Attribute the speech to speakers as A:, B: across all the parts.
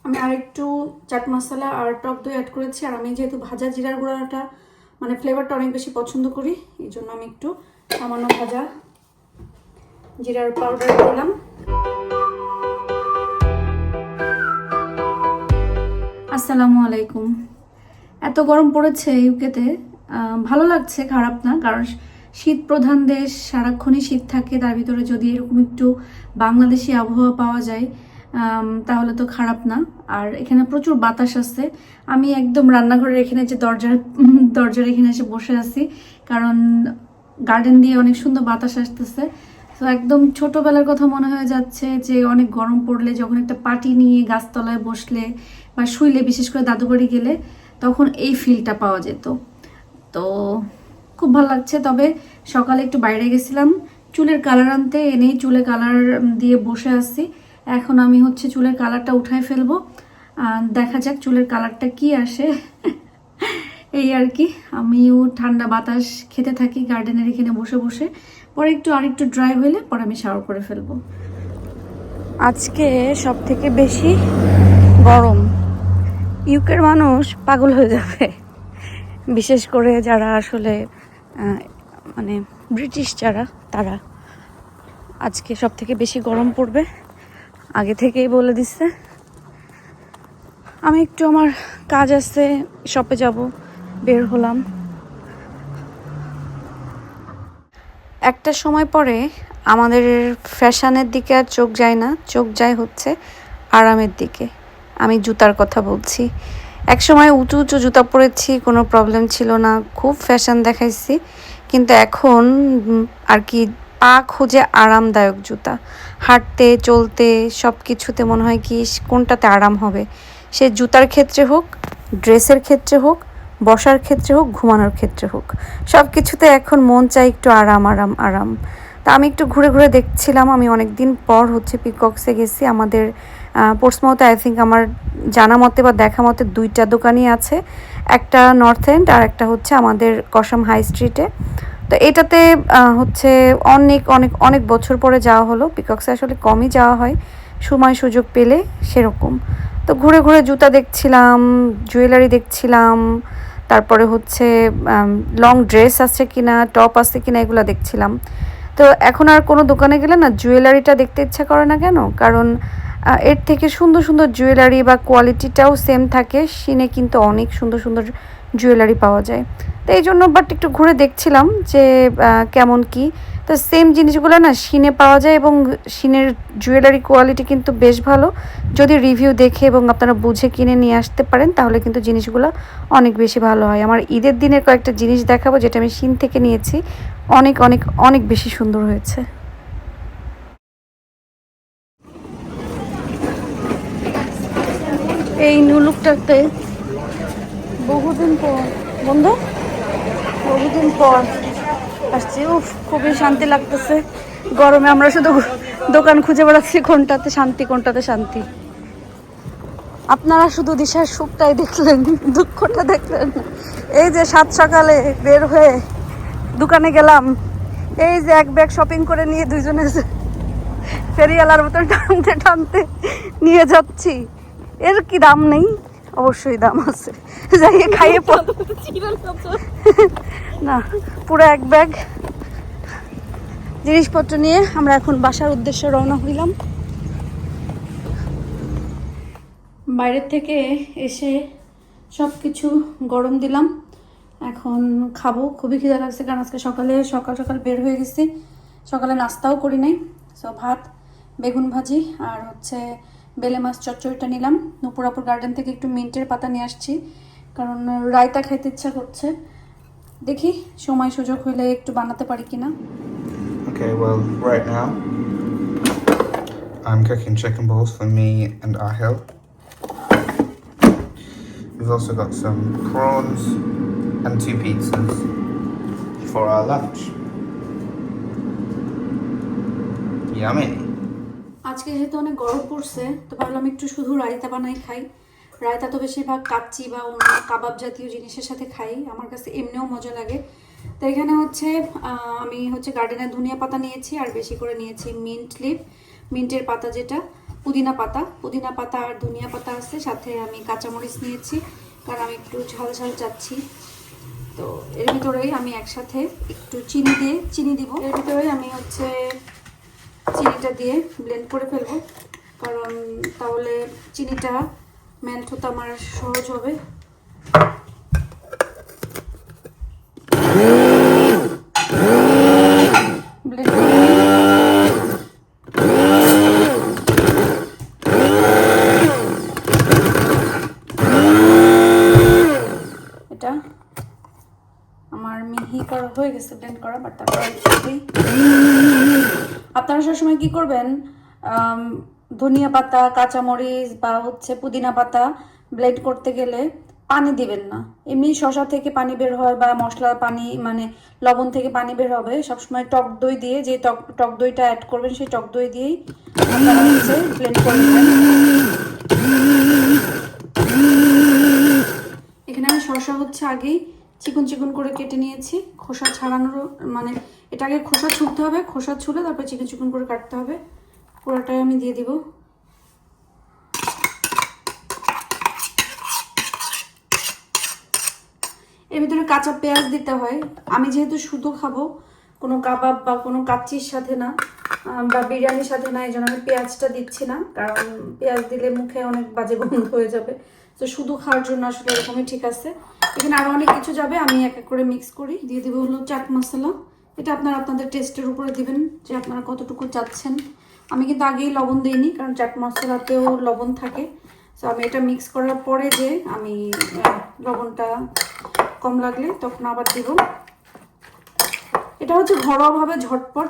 A: আমি আরেকটু চাট মশলা আর টক দই অ্যাড করেছি। আর আমি যেহেতু ভাজা জিরার গুঁড়াটা মানে ফ্লেভারটা অনেক বেশি পছন্দ করি, এই জন্য আমি একটু সামান্য ভাজা জিরার পাউডার দিলাম। আসসালামু আলাইকুম। এত গরম পড়েছে ইউকেতে, ভালো লাগছে, খারাপ না। কারণ শীত প্রধান দেশ, সারাক্ষণই শীত থাকে। তার ভিতরে যদি এরকম একটু বাংলাদেশি আবহাওয়া পাওয়া যায় তাহলে তো খারাপ না। আর এখানে প্রচুর বাতাস আছে। আমি একদম রান্নাঘরের এখানে যে দরজার এখানে এসে বসে আছি, কারণ গার্ডেন দিয়ে অনেক সুন্দর বাতাস আসতেছে। তো একদম ছোটবেলার কথা মনে হয়ে যাচ্ছে, যে অনেক গরম পড়লে যখন একটা পাটি নিয়ে গাছতলায় বসলে বা শুইলে, বিশেষ করে দাদু বাড়ি গেলে, তখন এই ফিলটা পাওয়া যেত। তো খুব ভালো লাগছে। তবে সকালে একটু বাইরে গেছিলাম চুলের কালার আনতে, এনেই চুলে কালার দিয়ে বসে আছি। এখন আমি হচ্ছে চুলের কালারটা উঠাই ফেলবো, দেখা যাক চুলের কালারটা কি আসে। এই আর কি। আমিও ঠান্ডা বাতাস খেতে থাকি গার্ডেনের এখানে বসে বসে। পরে আরেকটু ড্রাই হলে পরে আমি শাওয়ার করে ফেলবো। আজকে সব থেকে বেশি গরম। ইউকের মানুষ পাগল হয়ে যাবে, বিশেষ করে যারা আসলে মানে ব্রিটিশ যারা, তারা আজকে সব থেকে বেশি গরম পড়বে, আগে থেকেই বলে দিচ্ছে। আমি একটু আমার কাজ আছে, শপে যাব, বের হলাম। একটা সময় পরে আমাদের ফ্যাশনের দিকে আর চোখ যায় না, চোখ যায় হচ্ছে আরামের দিকে। আমি জুতার কথা বলছি। এক সময় উঁচু উঁচু জুতা পরেছি, কোনো প্রবলেম ছিল না, খুব ফ্যাশন দেখাইছি। কিন্তু এখন আর কি পা খুঁজে আরামদায়ক জুতা। হাঁটতে চলতে সব কিছুতে মনে হয় কি কোনটাতে আরাম হবে। সে জুতার ক্ষেত্রে হোক, ড্রেসের ক্ষেত্রে হোক, বসার ক্ষেত্রে হোক, ঘুমানোর ক্ষেত্রে হোক, সব কিছুতে এখন মন চাই একটু আরাম আরাম আরাম। তা আমি একটু ঘুরে ঘুরে দেখছিলাম। আমি অনেক দিন পর হচ্ছে পিকক্সে গেছি। আমাদের পোর্টসমাউথে আই থিঙ্ক আমার জানা মতে বা দেখা মতে 2টা দোকানই আছে, একটা নর্থ এন্ড আর একটা হচ্ছে আমাদের কসাম হাই স্ট্রিটে। তো এটাতে হচ্ছে অনেক অনেক অনেক বছর পরে যাওয়া হলো। পিকক্সে আসলে কমই যাওয়া হয় সময় সুযোগ পেলে সেরকম। তো ঘুরে ঘুরে জুতা দেখছিলাম, জুয়েলারি দেখছিলাম, তারপরে হচ্ছে লং ড্রেস আছে কিনা, টপ আছে কিনা, এগুলো দেখছিলাম। তো এখন আর কোনো দোকানে গেলে না জুয়েলারিটা দেখতে ইচ্ছা করে না। কেন? কারণ এর থেকে সুন্দর সুন্দর জুয়েলারি বা কোয়ালিটিটাও সেম থাকে, সিনে কিন্তু অনেক সুন্দর সুন্দর জুয়েলারি পাওয়া যায়। তো এই জন্য বাট একটু ঘুরে দেখছিলাম যে কেমন কি। তো সেম জিনিসগুলো না সিনে পাওয়া যায়, এবং সিনের জুয়েলারি কোয়ালিটি কিন্তু বেশ ভালো। যদি রিভিউ দেখে এবং আপনারা বুঝে কিনে নিয়ে আসতে পারেন তাহলে কিন্তু জিনিসগুলো অনেক বেশি ভালো হয়। আমার ঈদের দিনের কয়েকটা জিনিস দেখাবো যেটা আমি সিন থেকে নিয়েছি, অনেক অনেক অনেক বেশি সুন্দর হয়েছে। এই নুলুকটাতে বহুদিন পর বন্ধু, বহুদিন পর আসছি। উফ, খুবই শান্তি লাগতেছে। গরমে আমরা শুধু দোকান খুঁজে বেড়াচ্ছি কোনটাতে শান্তি কোনটাতে শান্তি। আপনারা শুধু দিশার সুখটাই দেখলেন, দুঃখটা দেখলেন। এই যে 7 সকালে বের হয়ে দোকানে গেলাম, এই যে এক ব্যাগ শপিং করে নিয়ে দুইজনে ফেরিওয়ালার মতন টানতে টানতে নিয়ে যাচ্ছি। এর কি দাম নেই? অবশ্যই দাম আছে। যাইয়ে খাইয়ে না, পুরো এক ব্যাগ জিনিসপত্র নিয়ে আমরা এখন বাসার উদ্দেশ্যে রওনা হইলাম। বাইরের থেকে এসে সব কিছু গরম দিলাম, এখন খাবো। খুবই খিদা লাগছে, কারণ আজকে সকাল সকাল বের হয়ে গেছি, সকালে নাস্তাও করি নাই। সো ভাত, বেগুন ভাজি আর হচ্ছে বেলে মাছ চচ্চড়িটা নিলাম। নুপুরাপুর গার্ডেন থেকে একটু মিন্টের পাতা নিয়ে আসছি, কারণ রায়তা খাইতে ইচ্ছা করছে। দেখি সময় সুযোগ হইলে একটু বানাতে পারি কিনা।
B: Okay, well, right now I'm cooking chicken balls for me and Ahil. We've also got some prawns and 2 pizzas for our lunch. Yummy.
A: আজকে যেহেতু অনেক গরম পড়ছে, তো ভাবলাম একটু শুধু রায়তা বানাই খাই। রায়তা তো বেশিরভাগ কাচ্চি বা অন্য কাবাব জাতীয় জিনিসের সাথে খাই, আমার কাছে এমনিও মজা লাগে। তো এখানে হচ্ছে আমি হচ্ছে গার্ডেনের ধনিয়া পাতা নিয়েছি, আর বেশি করে নিয়েছি মিন্ট লিফ, মিন্টের পাতা যেটা। পুদিনা পাতা আর ধনিয়া পাতা আছে, সাথে আমি কাঁচামরিচ নিয়েছি কারণ আমি একটু ঝাল ঝাল চাচ্ছি। তো এর ভিতরেই আমি একসাথে একটু চিনি দিব। এর ভিতরেই আমি হচ্ছে চিনিটা দিয়ে ব্লেন্ড করে ফেলবো, কারণ তাহলে চিনিটা মেল্ট হতে আমার সহজ হবে। ব্লেন্ড করে এটা আমার মিহি করা হয়ে গেছে, ব্লেন্ড করা। বাট তারপর আপনারা সবসময় কি করবেন, ধনিয়া পাতা, কাঁচামরিচ বা হচ্ছে পুদিনা পাতা ব্লেন্ড করতে গেলে পানি দিবেন না। এমনি শসা থেকে পানি বের হয় বা মশলা পানি মানে লবণ থেকে পানি বের হবে, সবসময় টক দই দিয়ে, যে টক দইটা অ্যাড করবেন সেই টক দই দিয়েই আপনারা হচ্ছে ব্লেন্ড করে নেবেন। এখানে আমি শসা হচ্ছে আগেই চিকন চিকন করে কেটে নিয়েছি, খোসা ছাড়ানোর মানে এটা আগে খোসা ছুলতে হবে, খোসা ছুলে তারপর চিকন চিকন করে কাটতে হবে। পুরোটাই আমি দিয়ে দিব। এর ভিতরে কাঁচা পেঁয়াজ দিতে হয়। আমি যেহেতু শুধু খাবো, কোনো কাবাব বা কোনো কাচ্চির সাথে না বা বিরিয়ানির সাথে না, এই জন্য আমি পেঁয়াজটা দিচ্ছি না, কারণ পেঁয়াজ দিলে মুখে অনেক বাজে গন্ধ হয়ে যাবে। তো শুধু খাওয়ার জন্য আসলে এরকমই ঠিক আছে। এখানে আরও অনেক কিছু যাবে, আমি এক এক করে মিক্স করি। দিয়ে দিব হলো চাট মশলা। এটা আপনাদের টেস্টের উপরে দিবেন যে আপনারা কতটুকু চাচ্ছেন। আমি কিন্তু আগেই লবণ দিইনি, কারণ চাট মশলাতেও লবণ থাকে। তো আমি এটা মিক্স করার পরে যে আমি লবণটা কম লাগলে তখন আবার দিব। এটা হচ্ছে ঘরোয়াভাবে ঝটপট।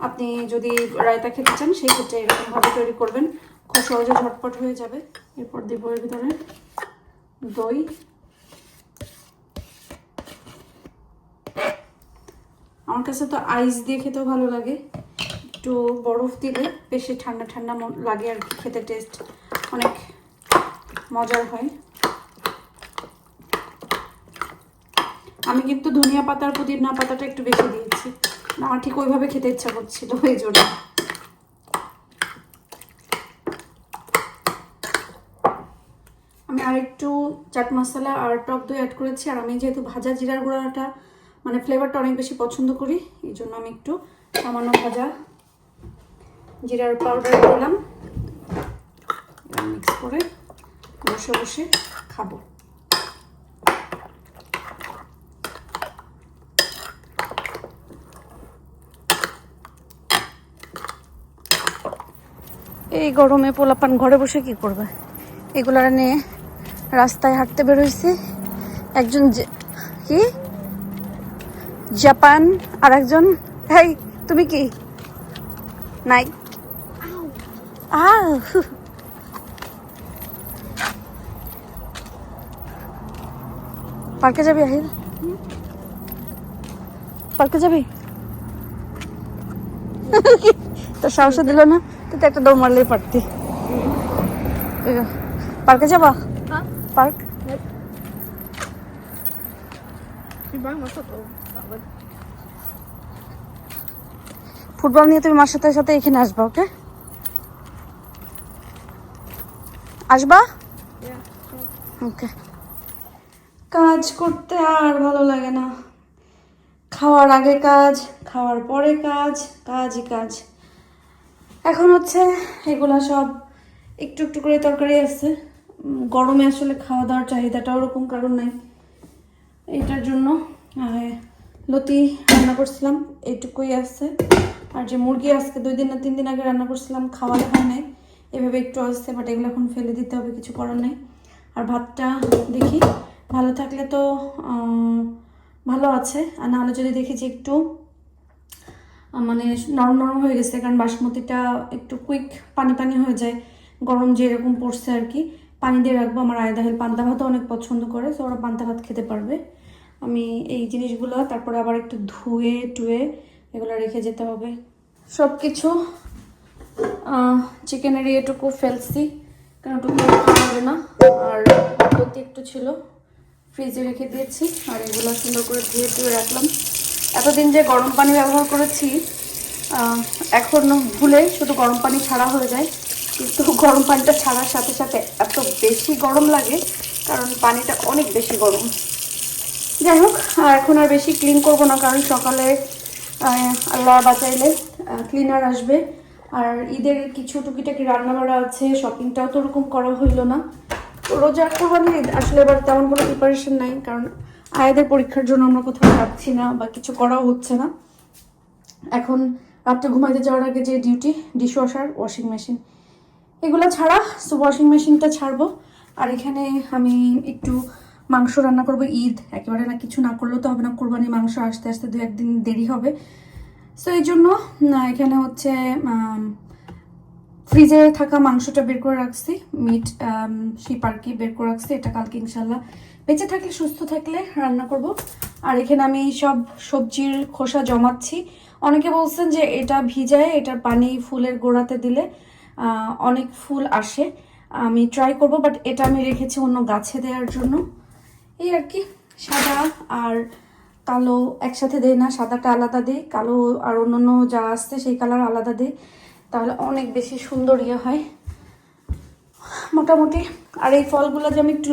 A: আপনি যদি রায়তা খেতে চান সেই ক্ষেত্রে এরকমভাবে তৈরি করবেন, খুব সহজে ঝটপট হয়ে যাবে। এরপর দিব এর ভিতরে দই। আমার কাছে তো আইস দিয়ে খেতেও ভালো লাগে, একটু বরফ দিলে বেশি ঠান্ডা ঠান্ডা লাগে আর কি, খেতে টেস্ট অনেক মজার হয়। আমি কিন্তু ধনিয়া পাতার পুদিনা পাতাটা একটু বেশি দিয়েছি, আমার ঠিক ওইভাবে খেতে ইচ্ছা করছিল এই জন্য। আমি আরেকটু চাট মশলা আর টক দই অ্যাড করেছি। আর আমি যেহেতু ভাজা জিরার গুঁড়াটা মানে ফ্লেভারটা অনেক বেশি পছন্দ করি, এই জন্য আমি একটু সামান্য ভাজা জিরার পাউডার দিলাম। মিক্স করে বসে বসে খাবো। এই গরমে পোলাপান ঘরে বসে কি করবে, এগুলার নিয়ে রাস্তায় হাঁটতে বেরোইছি। একজন কি জাপান আর একজন, হেই তুমি কি নাই পার্কে যাবি? আহিল পার্কে যাবি? তো সাহস দিল না, তুই তো একটা দৌড় মারলেই পারতি। পার্কে যাবা? পার্ক ফুটবল নিয়ে তুমি মার সাথে সাথে এখানে আসবা, ওকে? আসবা? ওকে। কাজ করতে আর ভালো লাগে না, খাওয়ার আগে কাজ, খাওয়ার পরে কাজ, কাজই কাজ। এখন হচ্ছে এগুলা সব একটু একটু করে তরকারি আছে। গরমে আসলে খাওয়া দাওয়ার চাহিদাটা ওরকম কারণ নাই, এটার জন্য লতি রান্না করছিলাম, এইটুকুই আছে। আর যে মুরগি আজকে 2 দিন না 3 দিন আগে রান্না করছিলাম, খাওয়ানো হয় নাই, এভাবে একটু আসছে, বাট এগুলো এখন ফেলে দিতে হবে, কিছু করার নেই। আর ভাতটা দেখি ভালো থাকলে তো ভালো আছে, আর নাহলে যদি দেখি যে একটু মানে নরম নরম হয়ে গেছে, কারণ বাসমতিটা একটু কুইক পানি পানি হয়ে যায়, গরম যেরকম পড়ছে আর কি, পানি দিয়ে রাখবো। আমার আয়দাহের পান্তা ভাতও অনেক পছন্দ করে, তো ওরা পান্তা ভাত খেতে পারবে। আমি এই জিনিসগুলো তারপরে আবার একটু ধুয়ে টুয়ে এগুলো রেখে যেতে হবে। সব কিছু চিকেনের এটুকু ফেলছি, কারণ ওটুকু খাওয়া হবে না। আর লতি একটু ছিল, ফ্রিজে রেখে দিয়েছি। আর এগুলো সুন্দর করে ধুয়ে টুয়ে রাখলাম। এতদিন যে গরম পানি ব্যবহার করেছি, এখন ভুলে শুধু গরম পানি ছাড়া হয়ে যায়, কিন্তু গরম পানিটা ছাড়ার সাথে সাথে এত বেশি গরম লাগে, কারণ পানিটা অনেক বেশি গরম। যাই হোক, এখন আর বেশি ক্লিন করব না, কারণ সকালে আল্লাহ বাঁচাইলে ক্লিনার আসবে। আর ঈদের কিছু টুকিটাকি রান্না বাড়া আছে, শপিংটাও তো ওরকম করা হইলো না। তো রোজা কোরবানি ঈদ আসলে এবার তেমন কোনো প্রিপারেশন নাই, কারণ আয়াদের পরীক্ষার জন্য আমরা কোথাও যাচ্ছি না বা কিছু করাও হচ্ছে না। এখন রাত্রে ঘুমাইতে যাওয়ার আগে যে duty, dish washer, washing machine, এগুলো ছাড়া। সো ওয়াশিং মেশিনটা ছাড়বো। আর এখানে আমি একটু মাংস রান্না করবো। ঈদ একেবারে না, কিছু না করলেও তো হবে না, কোরবানি মাংস আসতে আসতে 2-1 দিন দেরি হবে। সো এই জন্য এখানে হচ্ছে ফ্রিজে থাকা মাংসটা বের করে রাখছি, মিট শিপ আর কি বের করে রাখছি। এটা কালকে ইনশাল্লাহ বেঁচে থাকলে, সুস্থ থাকলে রান্না করব। আর এখানে আমি সব সবজির খোসা জমাচ্ছি। অনেকে বলছেন যে এটা ভিজায়, এটার পানি ফুলের গোড়াতে দিলে অনেক ফুল আসে। আমি ট্রাই করব, বাট এটা আমি রেখেছি অন্য গাছে দেওয়ার জন্য। এই আর কি, সাদা আর কালো একসাথে দেই না, সাদাটা আলাদা দিই, কালো আর অন্যান্য যা আসছে সেই কালার আলাদা দিই, তাহলে অনেক বেশি সুন্দর ইয়ে হয় মোটামুটি। আর এই ফলগুলো যে আমি একটু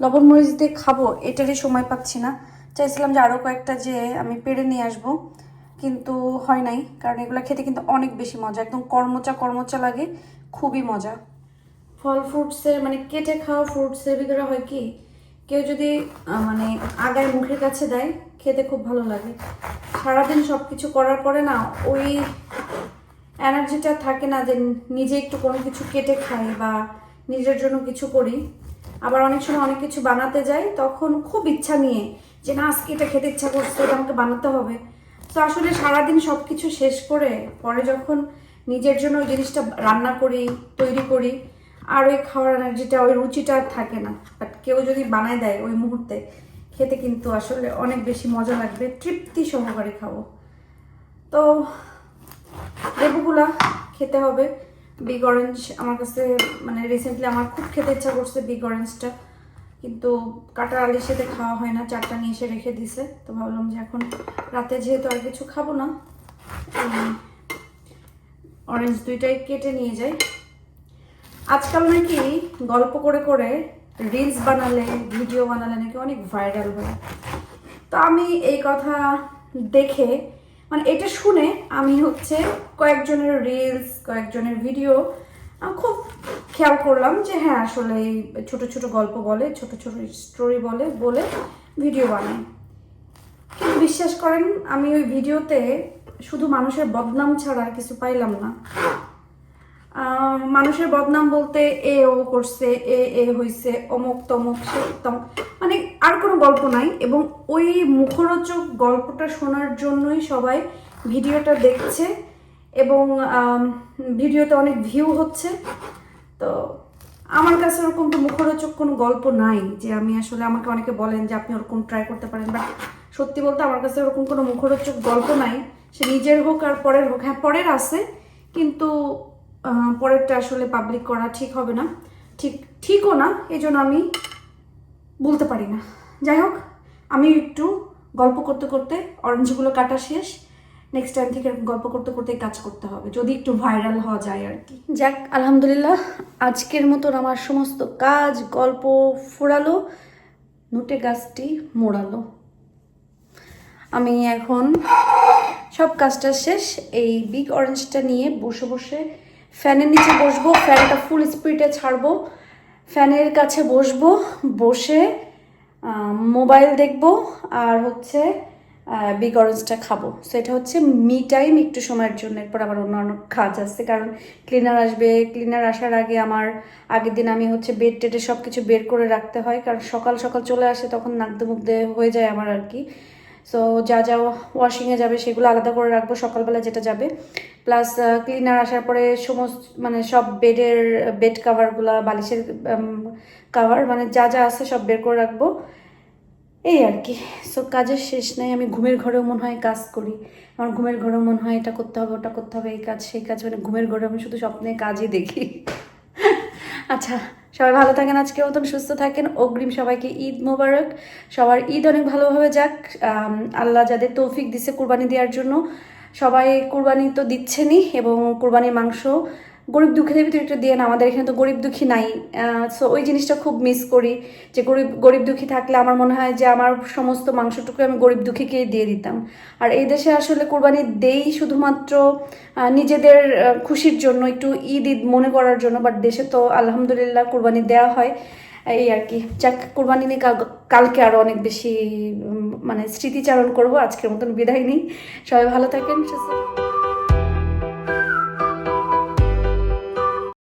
A: লবণ মরিচ দিয়ে খাবো, এটারই সময় পাচ্ছি না। চাইছিলাম যে আরও কয়েকটা যে আমি পেড়ে নিয়ে আসবো, কিন্তু হয় নাই, কারণ এগুলো খেতে কিন্তু অনেক বেশি মজা, একদম কর্মচা লাগে, খুবই মজা। ফল ফ্রুটসের মানে কেটে খাওয়া ফ্রুটসের ভিতরে হয় কি, কেউ যদি মানে আগায় মুখের কাছে দেয়, খেতে খুব ভালো লাগে। সারাদিন সব কিছু করার পরে না ওই এনার্জিটা থাকে না যে নিজে একটু কোনো কিছু কেটে খাই বা নিজের জন্য কিছু করি। আবার অনেক সময় অনেক কিছু বানাতে যাই, তখন খুব ইচ্ছা নিয়ে যে না আজকে এটা খেতে ইচ্ছা করছে, এটা আমাকে বানাতে হবে। তো আসলে সারাদিন সব কিছু শেষ করে পরে যখন নিজের জন্য ওই জিনিসটা রান্না করি, তৈরি করি, আর ওই খাওয়ার এনার্জিটা, ওই রুচিটা আর থাকে না। বাট কেউ যদি বানায় দেয় ওই মুহূর্তে, খেতে কিন্তু আসলে অনেক বেশি মজা লাগবে, তৃপ্তি সহকারে খাবো। তো লেবুগুলা খেতে হবে। বিগ অরেঞ্জ আমার কাছে মানে রিসেন্টলি আমার খুব খেতে ইচ্ছা করছে বিগ অরেঞ্জটা, কিন্তু কাঁটার আলির সাথে খাওয়া হয় না, 4টা নিয়ে এসে রেখে দিছে। তো ভাবলাম যে এখন রাতে যেহেতু আর কিছু খাবো না, অরেঞ্জ 2টাই কেটে নিয়ে যাই। আজকাল নাকি গল্প করে করে রিলস বানালে, ভিডিও বানালে নাকি অনেক ভাইরাল হয়। তো আমি এই কথা দেখে মানে এটা শুনে আমি হচ্ছে কয়েকজনের রিলস, কয়েকজনের ভিডিও খুব খেয়াল করলাম যে হ্যাঁ আসলে এই ছোট ছোট গল্প বলে, ছোট ছোট স্টোরি বলে ভিডিও বানায়। কিন্তু বিশ্বাস করেন, আমি ওই ভিডিওতে শুধু মানুষের বদনাম ছাড়া আর কিছু পাইলাম না। মানুষের বদনাম বলতে ও করছে, এ হইছে, অমুক তমুক সে তমুক, মানে আর কোনো গল্প নাই। এবং ওই মুখরোচক গল্পটা শোনার জন্যই সবাই ভিডিওটা দেখছে, এবং ভিডিওতে অনেক ভিউ হচ্ছে। তো আমার কাছে ওরকম তো মুখরোচক কোনো গল্প নাই যে আমি আসলে, আমাকে অনেকে বলেন যে আপনি ওরকম ট্রাই করতে পারেন, বাট সত্যি বলতে আমার কাছে ওরকম কোনো মুখরোচক গল্প নাই, সে নিজের হোক আর পরের হোক। হ্যাঁ পরের আছে, কিন্তু পরেরটা আসলে পাবলিক করা ঠিক হবে না, ঠিকও না, এই জন্য আমি বলতে পারি না। যাই হোক, আমি একটু গল্প করতে করতে অরেঞ্জগুলো কাটা শেষ, নেক্সট টাইম থেকে গল্প করতে করতে কাজ করতে হবে, যদি একটু ভাইরাল হওয়া যায় আর কি। যাক আলহামদুলিল্লাহ, আজকের মতন আমার সমস্ত কাজ গল্প ফুরালো, নোটে গাছটি মোড়ালো। আমি এখন সব কাজটা শেষ, এই বিগ অরেঞ্জটা নিয়ে বসে বসে ফ্যানের নিচে বসবো, ফ্যানটা ফুল স্পিডে ছাড়বো, ফ্যানের কাছে বসবো, বসে মোবাইল দেখবো, আর হচ্ছে বিগ অরেঞ্জটা খাবো। সো এটা হচ্ছে মি টাইম একটু সময়ের জন্য। এরপর আবার অন্যান্য কাজ আছে, কারণ ক্লিনার আসবে। ক্লিনার আসার আগে আমার আগের দিন আমি হচ্ছে বেড টেডে সব কিছু বের করে রাখতে হয়, কারণ সকাল সকাল চলে আসে, তখন নাকদে হয়ে যায় আমার আর কি। সো যা যা ওয়াশিংয়ে যাবে সেগুলো আলাদা করে রাখবো সকালবেলা যেটা যাবে, প্লাস ক্লিনার আসার পরে সমস্ত মানে সব বেড কাভারগুলো, বালিশের কাভার, মানে যা যা আছে সব বের করে রাখবো, এই আর কি। সো কাজের শেষ নাই। আমি ঘুমের ঘরেও মনে হয় কাজ করি, আমার ঘুমের ঘরেও মনে হয় এটা করতে হবে, ওটা করতে হবে, এই কাজ সেই কাজ, মানে ঘুমের ঘরে আমি শুধু স্বপ্নে কাজই দেখি। আচ্ছা, সবাই ভালো থাকেন, আজকে মতন সুস্থ থাকেন। অগ্রিম সবাইকে ঈদ মোবারক, সবার ঈদ অনেক ভালোভাবে যাক। আল্লাহ যাদের তৌফিক দিচ্ছে কুরবানি দেওয়ার জন্য, সবাই কুরবানি তো দিচ্ছেনই, এবং কুরবানির মাংস গরিব দুঃখীদের ভিতরে একটু দিয়ে না, আমাদের এখানে তো গরিব দুঃখী নাই। সো ওই জিনিসটা খুব মিস করি, যে গরিব দুঃখী থাকলে আমার মনে হয় যে আমার সমস্ত মাংসটুকু আমি গরিব দুঃখীকেই দিয়ে দিতাম। আর এই দেশে আসলে কোরবানি দেই শুধুমাত্র নিজেদের খুশির জন্য, একটু ঈদ ঈদ মনে করার জন্য, বাট দেশে তো আলহামদুলিল্লাহ কোরবানি দেওয়া হয়। এই আর কি, যাক কোরবানি নিয়ে কালকে আরও অনেক বেশি মানে স্মৃতিচারণ করবো। আজকের মতন বিদায় নিই, সবাই ভালো থাকেন, সুস্থ